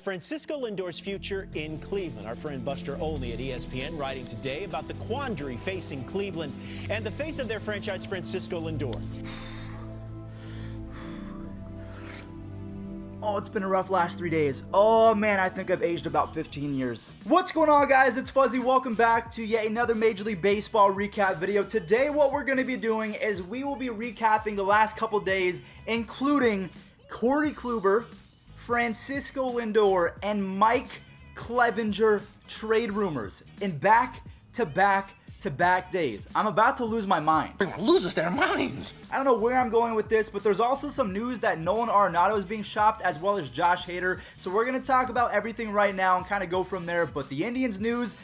Francisco Lindor's future in Cleveland. Our friend Buster Olney at ESPN writing today about the quandary facing Cleveland and the face of their franchise, Francisco Lindor. Oh, it's been a rough last 3 days. Oh man, I think I've aged about 15 years. What's going on, guys? It's Fuzzy. Welcome back to yet another Major League Baseball recap video. Today, what we're going to be doing is we will be recapping the last couple days, including Corey Kluber, Francisco Lindor, and Mike Clevinger trade rumors in back-to-back days. I'm about to lose my mind. Loses their minds. I don't know where I'm going with this, but there's also some news that Nolan Arenado is being shopped, as well as Josh Hader. So we're going to talk about everything right now and kind of go from there. But the Indians news,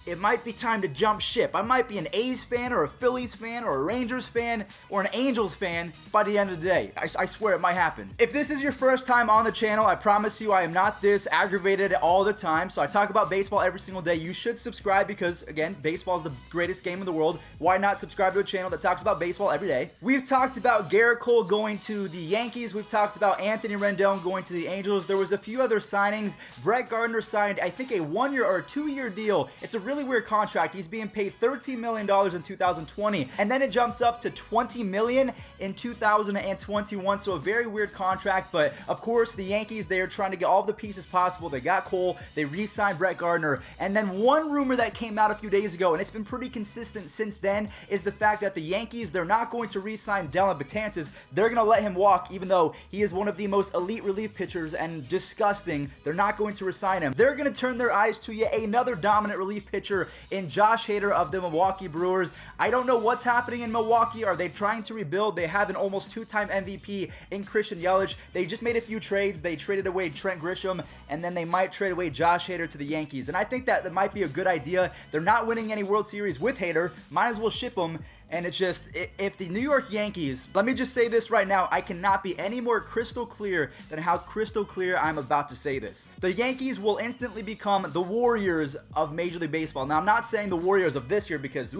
it might be time to jump ship. I might be an A's fan or a Phillies fan or a Rangers fan or an Angels fan by the end of the day. I swear it might happen. If this is your first time on the channel, I promise you I am not this aggravated all the time. So I talk about baseball every single day. You should subscribe because, again, baseball is the greatest game in the world. Why not subscribe to a channel that talks about baseball every day? We've talked about Garrett Cole going to the Yankees. We've talked about Anthony Rendon going to the Angels. There was a few other signings. Brett Gardner signed, I think, a 1 year or a 2 year deal. It's a really weird contract. He's being paid $13 million in 2020, and then it jumps up to $20 million in 2021, so a very weird contract. But of course, the Yankees, they are trying to get all the pieces possible. They got Cole, they re-signed Brett Gardner, and then one rumor that came out a few days ago, and it's been pretty consistent since then, is the fact that the Yankees, they're not going to re-sign Dellin Betances. They're going to let him walk, even though he is one of the most elite relief pitchers and disgusting. They're not going to re-sign him. They're going to turn their eyes to yet another dominant relief pitcher in Josh Hader of the Milwaukee Brewers. I don't know what's happening in Milwaukee. Are they trying to rebuild? They have an almost two-time MVP in Christian Yelich. They just made a few trades. They traded away Trent Grisham, and then they might trade away Josh Hader to the Yankees. And I think that might be a good idea. They're not winning any World Series with Hader. Might as well ship him. And it's just, if the New York Yankees, let me just say this right now, I cannot be any more crystal clear than how crystal clear I'm about to say this. The Yankees will instantly become the Warriors of Major League Baseball. Now, I'm not saying the Warriors of this year because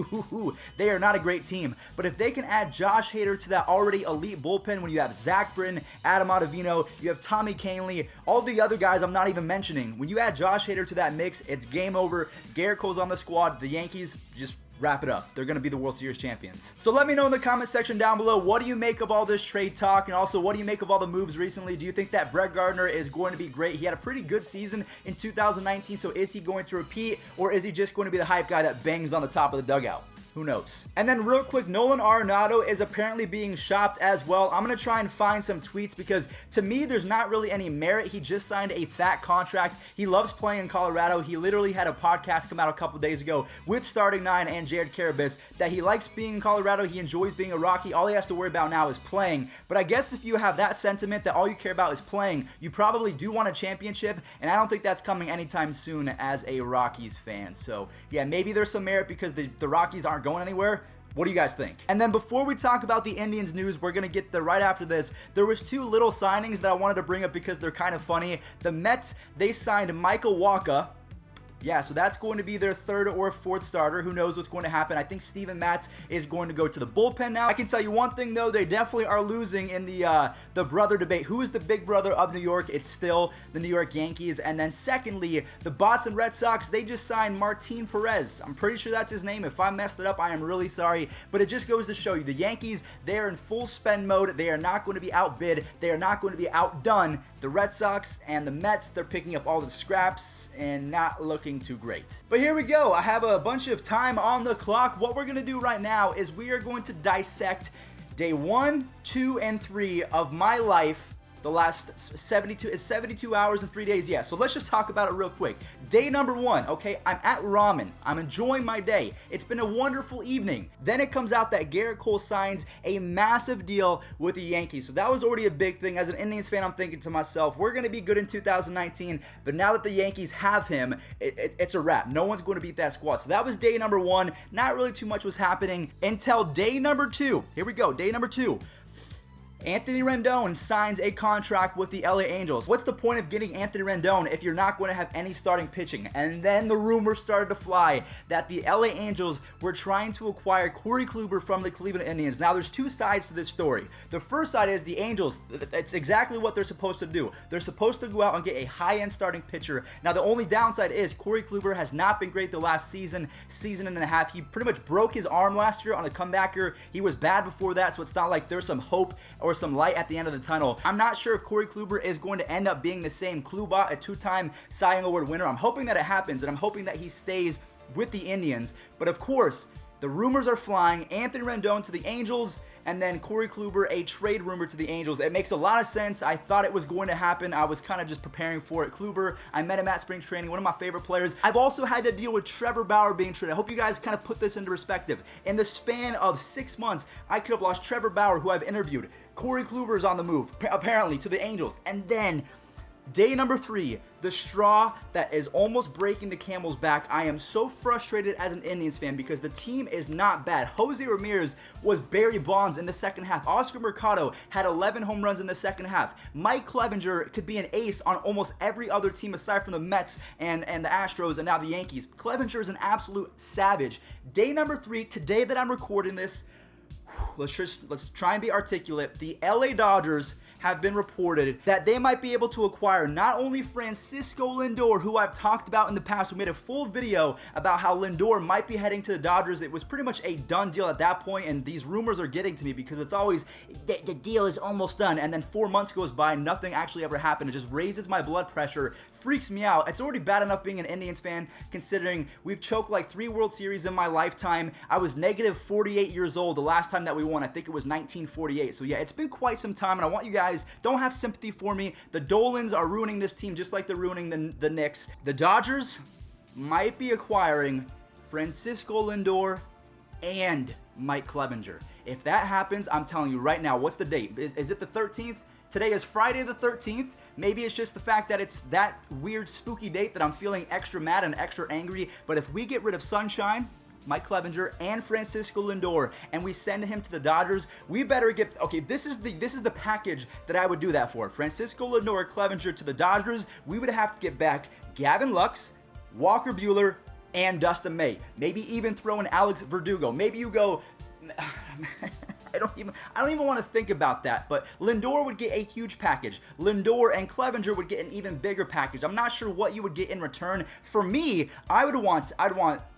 they are not a great team. But if they can add Josh Hader to that already elite bullpen, when you have Zach Britton, Adam Ottavino, you have Tommy Kahnle, all the other guys I'm not even mentioning, when you add Josh Hader to that mix, it's game over. Garrett Cole's on the squad. The Yankees just wrap it up. They're going to be the World Series champions. So let me know in the comment section down below, what do you make of all this trade talk? And also, what do you make of all the moves recently? Do you think that Brett Gardner is going to be great? He had a pretty good season in 2019, so is he going to repeat, or is he just going to be the hype guy that bangs on the top of the dugout? Who knows? And then real quick, Nolan Arenado is apparently being shopped as well. I'm going to try and find some tweets because to me, there's not really any merit. He just signed a fat contract. He loves playing in Colorado. He literally had a podcast come out a couple days ago with Starting Nine and Jared Carabas that he likes being in Colorado. He enjoys being a Rocky. All he has to worry about now is playing. But I guess if you have that sentiment that all you care about is playing, you probably do want a championship. And I don't think that's coming anytime soon as a Rockies fan. So yeah, maybe there's some merit because the Rockies aren't going anywhere. What do you guys think? And then before we talk about the Indians news, we're going to get there right after this. There was two little signings that I wanted to bring up because they're kind of funny. The Mets, they signed Michael Wacha. Yeah, so that's going to be their third or fourth starter. Who knows what's going to happen? I think Steven Matz is going to go to the bullpen now. I can tell you one thing, though. They definitely are losing in the brother debate. Who is the big brother of New York? It's still the New York Yankees. And then secondly, the Boston Red Sox, they just signed Martin Perez. I'm pretty sure that's his name. If I messed it up, I am really sorry. But it just goes to show you, the Yankees, they are in full spend mode. They are not going to be outbid. They are not going to be outdone. The Red Sox and the Mets, they're picking up all the scraps and not looking too great. But here we go. I have a bunch of time on the clock. What we're going to do right now is we are going to dissect day 1, 2, and 3 of my life. The last 72 hours and 3 days. Yeah, so let's just talk about it real quick. Day number 1, okay, I'm at ramen. I'm enjoying my day. It's been a wonderful evening. Then it comes out that Garrett Cole signs a massive deal with the Yankees. So that was already a big thing. As an Indians fan, I'm thinking to myself, we're going to be good in 2019, but now that the Yankees have him, it's a wrap. No one's going to beat that squad. So that was day number 1. Not really too much was happening until day number 2. Here we go, day number 2. Anthony Rendon signs a contract with the LA Angels. What's the point of getting Anthony Rendon if you're not going to have any starting pitching? And then the rumors started to fly that the LA Angels were trying to acquire Corey Kluber from the Cleveland Indians. Now, there's two sides to this story. The first side is the Angels. It's exactly what they're supposed to do. They're supposed to go out and get a high-end starting pitcher. Now, the only downside is Corey Kluber has not been great the last season and a half. He pretty much broke his arm last year on a comebacker. He was bad before that, so it's not like there's some hope or some light at the end of the tunnel. I'm not sure if Corey Kluber is going to end up being the same Kluber, a two-time Cy Young Award winner. I'm hoping that it happens, and I'm hoping that he stays with the Indians. But of course, the rumors are flying. Anthony Rendon to the Angels, and then Corey Kluber, a trade rumor to the Angels. It makes a lot of sense. I thought it was going to happen. I was kind of just preparing for it. Kluber, I met him at spring training, one of my favorite players. I've also had to deal with Trevor Bauer being traded. I hope you guys kind of put this into perspective. In the span of 6 months, I could have lost Trevor Bauer, who I've interviewed. Corey Kluber is on the move, apparently, to the Angels. And then day number 3, the straw that is almost breaking the camel's back. I am so frustrated as an Indians fan because the team is not bad. Jose Ramirez was Barry Bonds in the second half. Oscar Mercado had 11 home runs in the second half. Mike Clevenger could be an ace on almost every other team aside from the Mets and the Astros and now the Yankees. Clevenger is an absolute savage. Day number 3, today that I'm recording this, let's try and be articulate. The LA Dodgers have been reported that they might be able to acquire not only Francisco Lindor, who I've talked about in the past. We made a full video about how Lindor might be heading to the Dodgers. It was pretty much a done deal at that point, and these rumors are getting to me because it's always, the deal is almost done, and then 4 months goes by, nothing actually ever happened. It just raises my blood pressure, freaks me out. It's already bad enough being an Indians fan, considering we've choked like 3 World Series in my lifetime. I was negative 48 years old the last time that we won. I think it was 1948. So yeah, it's been quite some time, and I want you guys, don't have sympathy for me. The Dolans are ruining this team just like they're ruining the Knicks. The Dodgers might be acquiring Francisco Lindor and Mike Clevenger. If that happens, I'm telling you right now, what's the date? Is it the 13th? Today is Friday the 13th. Maybe it's just the fact that it's that weird spooky date that I'm feeling extra mad and extra angry. But if we get rid of Sunshine, Mike Clevenger, and Francisco Lindor, and we send him to the Dodgers, we better get, okay, this is the package that I would do that for. Francisco Lindor, Clevenger to the Dodgers, we would have to get back Gavin Lux, Walker Buehler, and Dustin May. Maybe even throw in Alex Verdugo. Maybe you go, I don't even want to think about that, but Lindor would get a huge package. Lindor and Clevenger would get an even bigger package. I'm not sure what you would get in return. For me, I'd want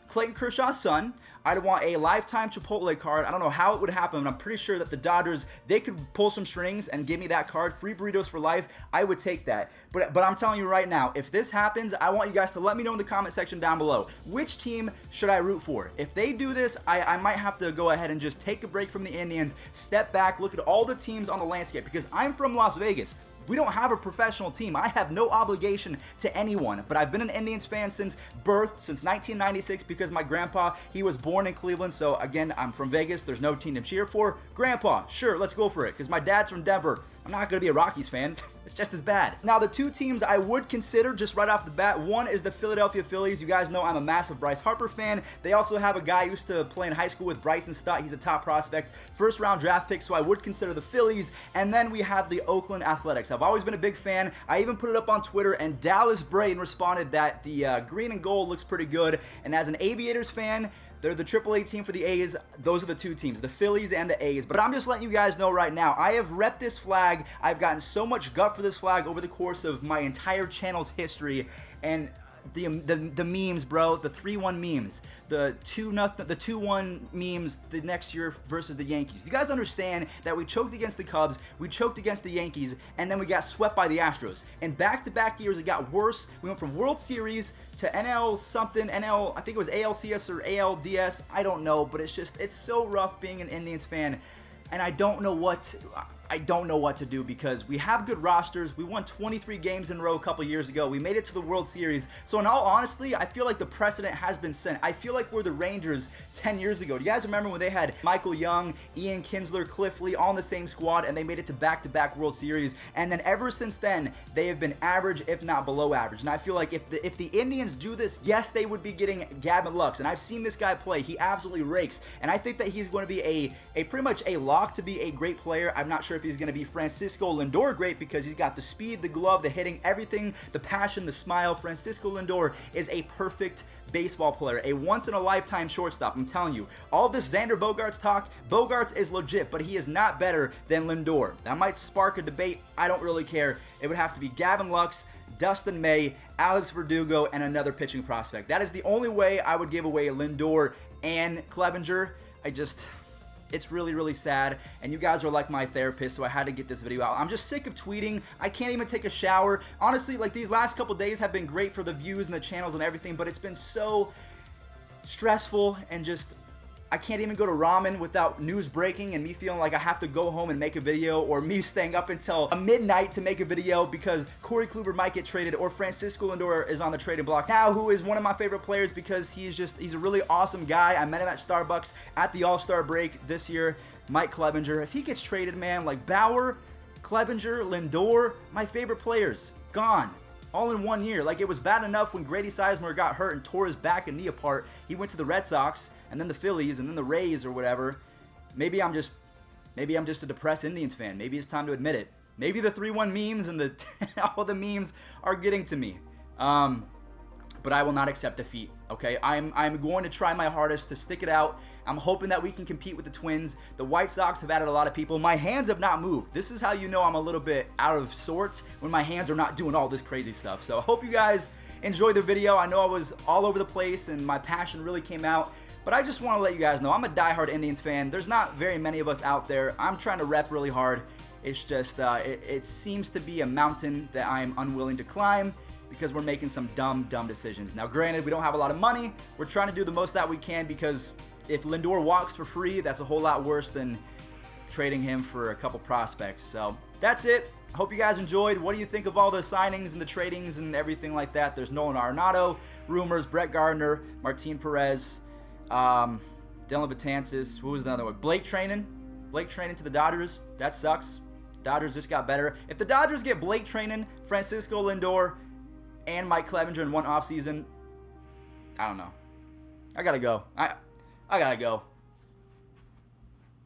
Clayton Kershaw's son. I'd want a lifetime Chipotle card. I don't know how it would happen, but I'm pretty sure that the Dodgers, they could pull some strings and give me that card. Free burritos for life. I would take that. But I'm telling you right now, if this happens, I want you guys to let me know in the comment section down below. Which team should I root for? If they do this, I might have to go ahead and just take a break from the Indians, step back, look at all the teams on the landscape, because I'm from Las Vegas. We don't have a professional team. I have no obligation to anyone, but I've been an Indians fan since birth, since 1996, because my grandpa, he was born in Cleveland. So again, I'm from Vegas. There's no team to cheer for. Grandpa, sure, let's go for it, because my dad's from Denver. I'm not going to be a Rockies fan. It's just as bad. Now, the two teams I would consider just right off the bat, one is the Philadelphia Phillies. You guys know I'm a massive Bryce Harper fan. They also have a guy I used to play in high school with, Bryson Stott. He's a top prospect, first round draft pick, so I would consider the Phillies. And then we have the Oakland Athletics. I've always been a big fan. I even put it up on Twitter, and Dallas Braden responded that the green and gold looks pretty good. And as an Aviators fan, they're the AAA team for the A's. Those are the two teams, the Phillies and the A's. But I'm just letting you guys know right now, I have repped this flag. I've gotten so much gut for this flag over the course of my entire channel's history. And the memes, bro, the 3-1 memes, the 2-1 memes the next year versus the Yankees. You guys understand that we choked against the Cubs, we choked against the Yankees, and then we got swept by the Astros. And back-to-back years, it got worse. We went from World Series to NL something, NL, I think it was ALCS or ALDS, I don't know, but it's so rough being an Indians fan, and I don't know what to do because we have good rosters. We won 23 games in a row a couple years ago. We made it to the World Series. So in all honesty, I feel like the precedent has been set. I feel like we're the Rangers 10 years ago. Do you guys remember when they had Michael Young, Ian Kinsler, Cliff Lee all in the same squad, and they made it to back-to-back World Series? And then ever since then, they have been average, if not below average. And I feel like if the Indians do this, yes, they would be getting Gavin Lux. And I've seen this guy play. He absolutely rakes. And I think that he's going to be a pretty much a lock to be a great player. I'm not sure sure if he's going to be Francisco Lindor great because he's got the speed, the glove, the hitting, everything, the passion, the smile. Francisco Lindor is a perfect baseball player, a once-in-a-lifetime shortstop. I'm telling you, all this Xander Bogaerts talk, Bogaerts is legit, but he is not better than Lindor. That might spark a debate. I don't really care. It would have to be Gavin Lux, Dustin May, Alex Verdugo, and another pitching prospect. That is the only way I would give away Lindor and Clevenger. It's really, really sad, and you guys are like my therapist, so I had to get this video out. I'm just sick of tweeting. I can't even take a shower. Honestly, like, these last couple days have been great for the views and the channels and everything, but it's been so stressful and just, I can't even go to ramen without news breaking and me feeling like I have to go home and make a video, or me staying up until midnight to make a video because Corey Kluber might get traded or Francisco Lindor is on the trading block now, who is one of my favorite players because he's a really awesome guy. I met him at Starbucks at the All-Star break this year. Mike Clevenger, if he gets traded, man, like Bauer, Clevenger, Lindor, my favorite players, gone. All in 1 year. Like, it was bad enough when Grady Sizemore got hurt and tore his back and knee apart. He went to the Red Sox, and then the Phillies, and then the Rays or whatever. Maybe I'm just a depressed Indians fan. Maybe it's time to admit it. Maybe the 3-1 memes and all the memes are getting to me. But I will not accept defeat, okay? I'm going to try my hardest to stick it out. I'm hoping that we can compete with the Twins. The White Sox have added a lot of people. My hands have not moved. This is how you know I'm a little bit out of sorts, when my hands are not doing all this crazy stuff. So I hope you guys enjoyed the video. I know I was all over the place and my passion really came out. But I just want to let you guys know I'm a diehard Indians fan. There's not very many of us out there. I'm trying to rep really hard. It's just, it seems to be a mountain that I am unwilling to climb because we're making some dumb decisions. Now, granted, we don't have a lot of money. We're trying to do the most that we can because if Lindor walks for free, that's a whole lot worse than trading him for a couple prospects. So that's it. I hope you guys enjoyed. What do you think of all the signings and the tradings and everything like that? There's Nolan Arenado, rumors, Brett Gardner, Martin Perez, Dylan Betances. Who was the other one? Blake Treinen to the Dodgers. That sucks. Dodgers just got better. If the Dodgers get Blake Treinen, Francisco Lindor, and Mike Clevenger in one offseason, I don't know. I gotta go. I gotta go.